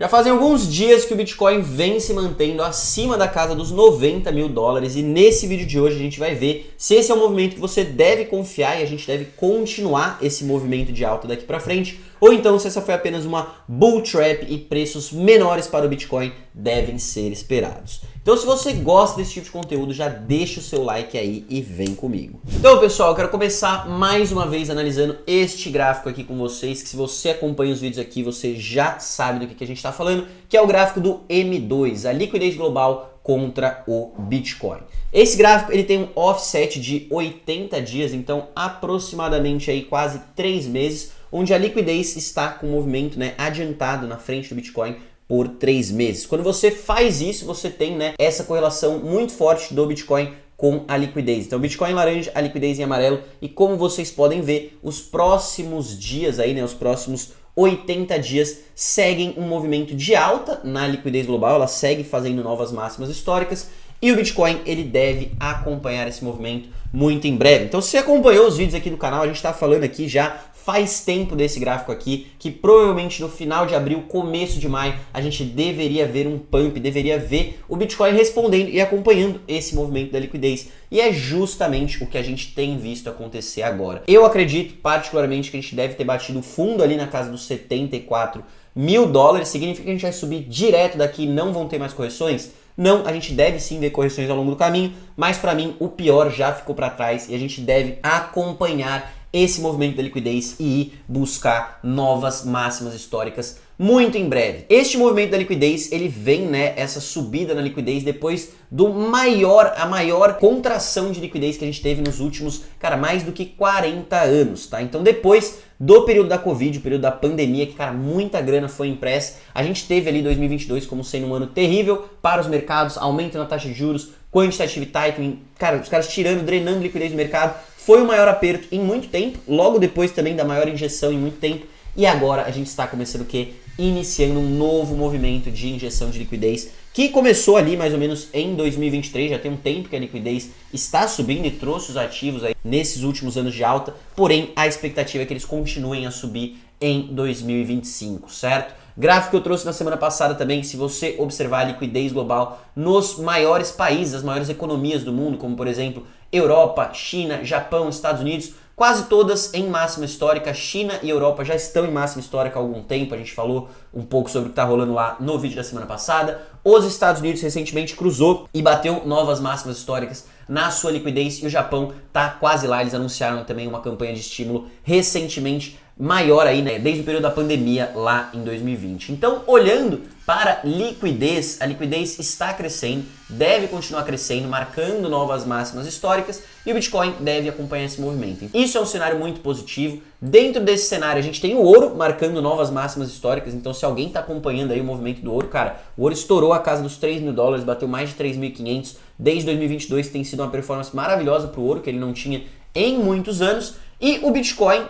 Já fazem alguns dias que o Bitcoin vem se mantendo acima da casa dos 90 mil dólares e nesse vídeo de hoje a gente vai ver se esse é um movimento que você deve confiar e a gente deve continuar esse movimento de alta daqui para frente, ou então se essa foi apenas uma bull trap e preços menores para o Bitcoin devem ser esperados. Então se você gosta desse tipo de conteúdo, já deixa o seu like aí e vem comigo. Então pessoal, eu quero começar mais uma vez analisando este gráfico aqui com vocês, que se você acompanha os vídeos aqui, você já sabe do que a gente está falando, que é o gráfico do M2, a liquidez global contra o Bitcoin. Esse gráfico ele tem um offset de 80 dias, então aproximadamente aí quase 3 meses, onde a liquidez está com o movimento adiantado na frente do Bitcoin por 3 meses. Quando você faz isso, você tem essa correlação muito forte do Bitcoin com a liquidez. Então, Bitcoin em laranja, a liquidez em amarelo. E como vocês podem ver, os próximos dias aí, os próximos 80 dias seguem um movimento de alta na liquidez global. Ela segue fazendo novas máximas históricas. E o Bitcoin, ele deve acompanhar esse movimento muito em breve. Então, se você acompanhou os vídeos aqui do canal, a gente está falando aqui já faz tempo desse gráfico aqui, que provavelmente no final de abril, começo de maio, a gente deveria ver um pump, deveria ver o Bitcoin respondendo e acompanhando esse movimento da liquidez. E é justamente o que a gente tem visto acontecer agora. Eu acredito particularmente que a gente deve ter batido fundo ali na casa dos 74 mil dólares, significa que a gente vai subir direto daqui, não vão ter mais correções? Não, a gente deve sim ver correções ao longo do caminho, mas para mim o pior já ficou para trás e a gente deve acompanhar esse movimento da liquidez e ir buscar novas máximas históricas muito em breve. Este movimento da liquidez, ele vem, essa subida na liquidez depois do a maior contração de liquidez que a gente teve nos últimos, mais do que 40 anos, tá? Então depois do período da Covid, o período da pandemia, que, muita grana foi impressa, a gente teve ali 2022 como sendo um ano terrível para os mercados, aumento na taxa de juros, quantitative tightening, os caras drenando liquidez do mercado. Foi o maior aperto em muito tempo, logo depois também da maior injeção em muito tempo, e agora a gente está começando o quê? Iniciando um novo movimento de injeção de liquidez, que começou ali mais ou menos em 2023, já tem um tempo que a liquidez está subindo e trouxe os ativos aí nesses últimos anos de alta, porém a expectativa é que eles continuem a subir em 2025, certo? Gráfico que eu trouxe na semana passada também, se você observar a liquidez global nos maiores países, as maiores economias do mundo, como por exemplo Europa, China, Japão, Estados Unidos, quase todas em máxima histórica. China e Europa já estão em máxima histórica há algum tempo, a gente falou um pouco sobre o que está rolando lá no vídeo da semana passada. Os Estados Unidos recentemente cruzou e bateu novas máximas históricas na sua liquidez e o Japão está quase lá, eles anunciaram também uma campanha de estímulo recentemente maior aí, desde o período da pandemia lá em 2020. Então, olhando para liquidez, a liquidez está crescendo, deve continuar crescendo, marcando novas máximas históricas e o Bitcoin deve acompanhar esse movimento. Isso é um cenário muito positivo. Dentro desse cenário, a gente tem o ouro marcando novas máximas históricas, então se alguém está acompanhando aí o movimento do ouro, o ouro estourou a casa dos 3 mil dólares, bateu mais de 3.500 desde 2022, tem sido uma performance maravilhosa para o ouro, que ele não tinha em muitos anos, e o Bitcoin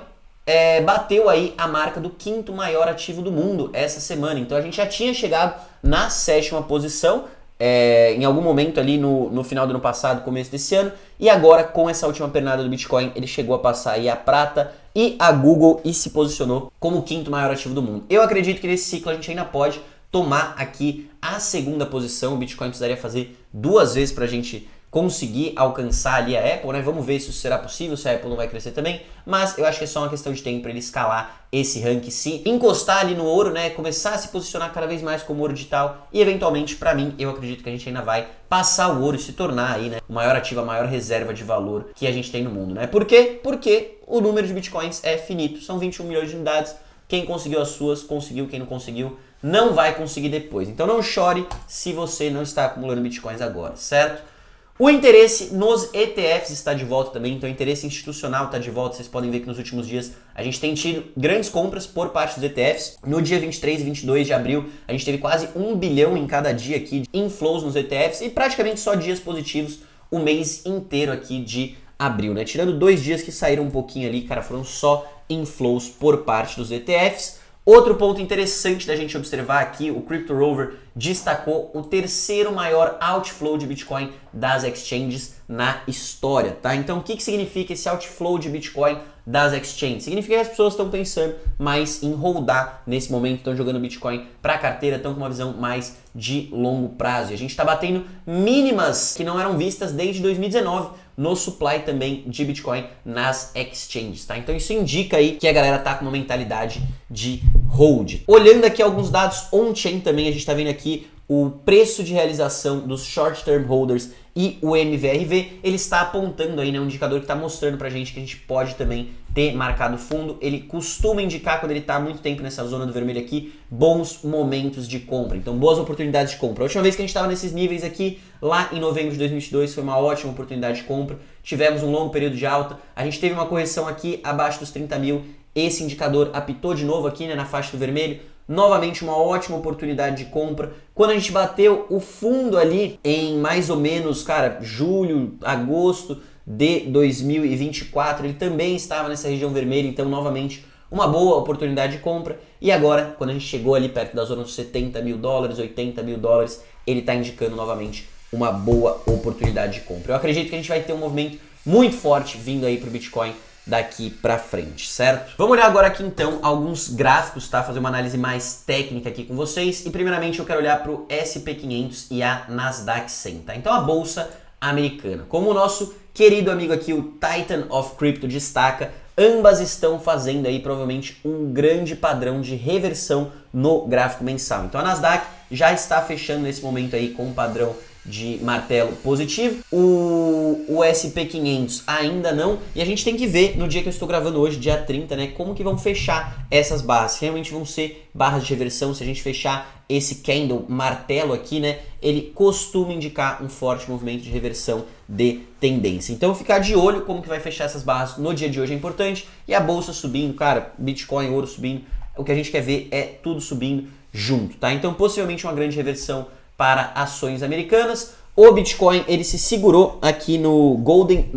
bateu aí a marca do 5º maior ativo do mundo essa semana. Então a gente já tinha chegado na 7ª posição em algum momento ali no final do ano passado, começo desse ano, e agora com essa última pernada do Bitcoin ele chegou a passar aí a prata e a Google e se posicionou como o 5º maior ativo do mundo. Eu acredito que nesse ciclo a gente ainda pode tomar aqui a 2ª posição. O Bitcoin precisaria fazer 2 vezes para a gente conseguir alcançar ali a Apple, Vamos ver se isso será possível, se a Apple não vai crescer também, mas eu acho que é só uma questão de tempo para ele escalar esse ranking, se encostar ali no ouro, Começar a se posicionar cada vez mais como ouro digital e eventualmente, para mim, eu acredito que a gente ainda vai passar o ouro e se tornar aí, o maior ativo, a maior reserva de valor que a gente tem no mundo, Por quê? Porque o número de bitcoins é finito, são 21 milhões de unidades, quem conseguiu as suas, conseguiu, quem não conseguiu, não vai conseguir depois. Então não chore se você não está acumulando bitcoins agora, certo? O interesse nos ETFs está de volta também, então o interesse institucional está de volta. Vocês podem ver que nos últimos dias a gente tem tido grandes compras por parte dos ETFs. No dia 23 e 22 de abril, a gente teve quase 1 bilhão em cada dia aqui de inflows nos ETFs e praticamente só dias positivos o mês inteiro aqui de abril, Tirando 2 dias que saíram um pouquinho ali, foram só inflows por parte dos ETFs. Outro ponto interessante da gente observar aqui, o Crypto Rover destacou o 3º maior outflow de Bitcoin das exchanges na história, tá? Então o que significa esse outflow de Bitcoin das exchanges. Significa que as pessoas estão pensando mais em holdar nesse momento, estão jogando Bitcoin para a carteira, estão com uma visão mais de longo prazo. E a gente está batendo mínimas que não eram vistas desde 2019 no supply também de Bitcoin nas exchanges, tá? Então isso indica aí que a galera tá com uma mentalidade de hold. Olhando aqui alguns dados on-chain também, a gente tá vendo aqui o preço de realização dos short-term holders e o MVRV, ele está apontando aí, né, um indicador que está mostrando pra gente que a gente pode também ter marcado fundo. Ele costuma indicar, quando ele está há muito tempo nessa zona do vermelho aqui, bons momentos de compra, então boas oportunidades de compra. A última vez que a gente estava nesses níveis aqui, lá em novembro de 2022, foi uma ótima oportunidade de compra, tivemos um longo período de alta, a gente teve uma correção aqui abaixo dos 30 mil, esse indicador apitou de novo aqui, né, na faixa do vermelho, novamente uma ótima oportunidade de compra. Quando a gente bateu o fundo ali em mais ou menos, cara, julho, agosto de 2024, ele também estava nessa região vermelha, então novamente uma boa oportunidade de compra. E agora, quando a gente chegou ali perto da zona dos 70 mil dólares, 80 mil dólares, ele está indicando novamente uma boa oportunidade de compra. Eu acredito que a gente vai ter um movimento muito forte vindo aí para o Bitcoin daqui pra frente, certo? Vamos olhar agora aqui então alguns gráficos, tá? Fazer uma análise mais técnica aqui com vocês. E primeiramente eu quero olhar pro SP500 e a Nasdaq 100, tá? Então a bolsa americana, como o nosso querido amigo aqui, o Titan of Crypto destaca, ambas estão fazendo aí provavelmente um grande padrão de reversão no gráfico mensal. Então a Nasdaq já está fechando nesse momento aí com um padrão de martelo positivo, o SP500 ainda não, e a gente tem que ver no dia que eu estou gravando hoje, dia 30, né, como que vão fechar essas barras, se realmente vão ser barras de reversão. Se a gente fechar esse candle martelo aqui, né, ele costuma indicar um forte movimento de reversão de tendência. Então ficar de olho como que vai fechar essas barras no dia de hoje é importante, e a bolsa subindo, cara, Bitcoin, ouro subindo, o que a gente quer ver é tudo subindo junto, tá? Então possivelmente uma grande reversão para ações americanas. O Bitcoin, ele se segurou aqui no Golden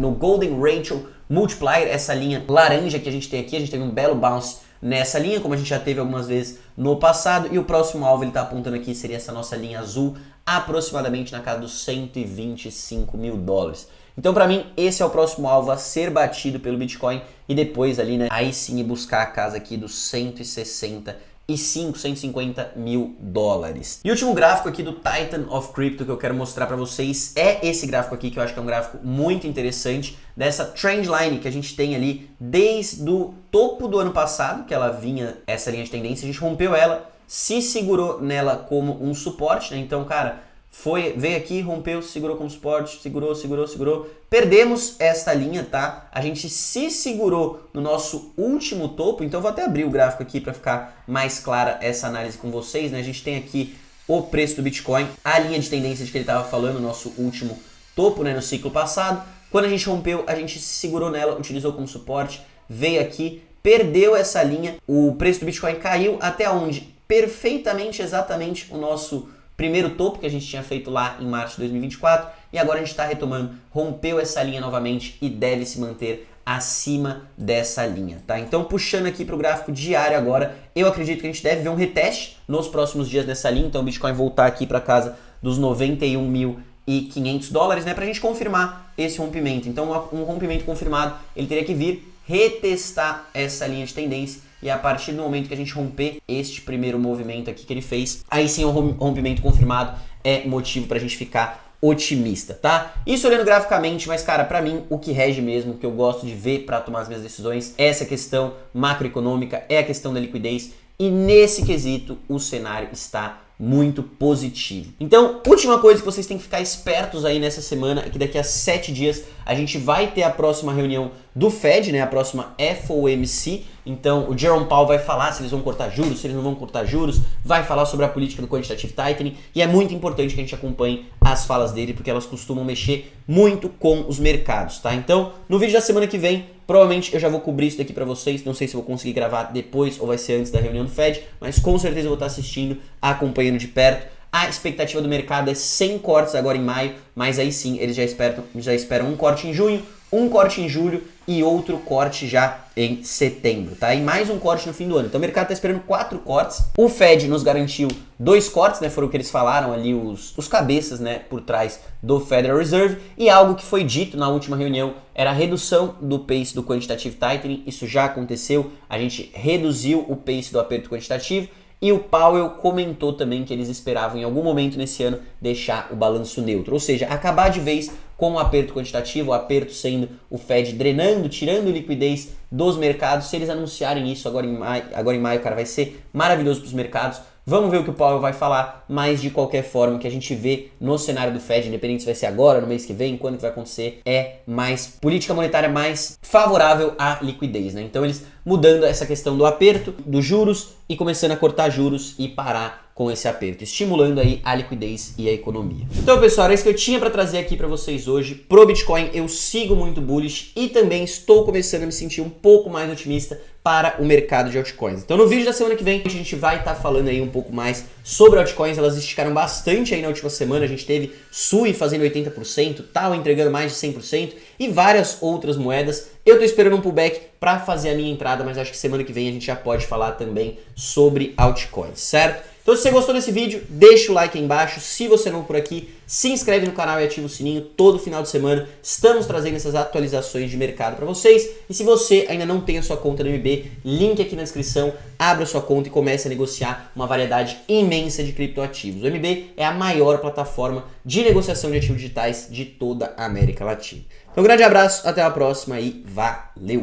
Ratio Multiplier, essa linha laranja que a gente tem aqui. A gente teve um belo bounce nessa linha, como a gente já teve algumas vezes no passado, e o próximo alvo ele está apontando aqui seria essa nossa linha azul, aproximadamente na casa dos 125 mil dólares. Então para mim esse é o próximo alvo a ser batido pelo Bitcoin, e depois ali, né, aí sim buscar a casa aqui dos 150 mil dólares. E o último gráfico aqui do Titan of Crypto que eu quero mostrar para vocês é esse gráfico aqui, que eu acho que é um gráfico muito interessante, dessa trendline que a gente tem ali desde o topo do ano passado, que ela vinha, essa linha de tendência, a gente rompeu ela, se segurou nela como um suporte, né? Então, cara, veio aqui, rompeu, segurou como suporte, segurou. Perdemos esta linha, tá? A gente se segurou no nosso último topo, então eu vou até abrir o gráfico aqui para ficar mais clara essa análise com vocês, né? A gente tem aqui o preço do Bitcoin, a linha de tendência de que ele estava falando, o nosso último topo, né, no ciclo passado. Quando a gente rompeu, a gente se segurou nela, utilizou como suporte, veio aqui, perdeu essa linha, o preço do Bitcoin caiu até onde? Perfeitamente, exatamente o nosso primeiro topo que a gente tinha feito lá em março de 2024, e agora a gente está retomando, rompeu essa linha novamente e deve se manter acima dessa linha, tá? Então, puxando aqui para o gráfico diário agora, eu acredito que a gente deve ver um reteste nos próximos dias dessa linha, então o Bitcoin voltar aqui para casa dos 91.500 dólares, né, para a gente confirmar esse rompimento. Então, um rompimento confirmado, ele teria que vir retestar essa linha de tendência, e a partir do momento que a gente romper este primeiro movimento aqui que ele fez, aí sim o rompimento confirmado é motivo para a gente ficar otimista, tá? Isso olhando graficamente, mas cara, para mim o que rege mesmo, o que eu gosto de ver para tomar as minhas decisões, é essa questão macroeconômica, é a questão da liquidez, e nesse quesito o cenário está muito positivo. Então, última coisa que vocês têm que ficar espertos aí nessa semana é que daqui a 7 dias a gente vai ter a próxima reunião do Fed, né, a próxima FOMC. Então, o Jerome Powell vai falar se eles vão cortar juros, se eles não vão cortar juros, vai falar sobre a política do Quantitative Tightening, e é muito importante que a gente acompanhe as falas dele, porque elas costumam mexer muito com os mercados, tá? Então, no vídeo da semana que vem, provavelmente eu já vou cobrir isso daqui pra vocês, não sei se eu vou conseguir gravar depois ou vai ser antes da reunião do Fed, mas com certeza eu vou estar assistindo, acompanhando de perto. A expectativa do mercado é 100 cortes agora em maio, mas aí sim, eles já esperam um corte em junho, um corte em julho e outro corte já em setembro, tá? E mais um corte no fim do ano. Então o mercado está esperando 4 cortes. O Fed nos garantiu 2 cortes, né? Foram o que eles falaram ali, os cabeças, né, por trás do Federal Reserve. E algo que foi dito na última reunião era a redução do pace do quantitative tightening. Isso já aconteceu. A gente reduziu o pace do aperto quantitativo. E o Powell comentou também que eles esperavam em algum momento nesse ano deixar o balanço neutro, ou seja, acabar de vez com o aperto quantitativo, o aperto sendo o Fed drenando, tirando liquidez dos mercados. Se eles anunciarem isso agora em maio, cara, vai ser maravilhoso para os mercados. Vamos ver o que o Powell vai falar, mas de qualquer forma, o que a gente vê no cenário do Fed, independente se vai ser agora, no mês que vem, quando que vai acontecer, é mais política monetária mais favorável à liquidez, né? Então eles mudando essa questão do aperto, dos juros e começando a cortar juros e parar com esse aperto, estimulando aí a liquidez e a economia. Então, pessoal, era isso que eu tinha para trazer aqui para vocês hoje. Pro Bitcoin, eu sigo muito bullish e também estou começando a me sentir um pouco mais otimista para o mercado de altcoins. Então, no vídeo da semana que vem, a gente vai estar falando aí um pouco mais sobre altcoins. Elas esticaram bastante aí na última semana. A gente teve Sui fazendo 80%, Tal entregando mais de 100% e várias outras moedas. Eu tô esperando um pullback para fazer a minha entrada, mas acho que semana que vem a gente já pode falar também sobre altcoins, certo? Então, se você gostou desse vídeo, deixa o like aí embaixo. Se você é novo por aqui, se inscreve no canal e ativa o sininho. Todo final de semana estamos trazendo essas atualizações de mercado para vocês. E se você ainda não tem a sua conta no MB, link aqui na descrição, abra sua conta e comece a negociar uma variedade imensa de criptoativos. O MB é a maior plataforma de negociação de ativos digitais de toda a América Latina. Então, um grande abraço, até a próxima e valeu!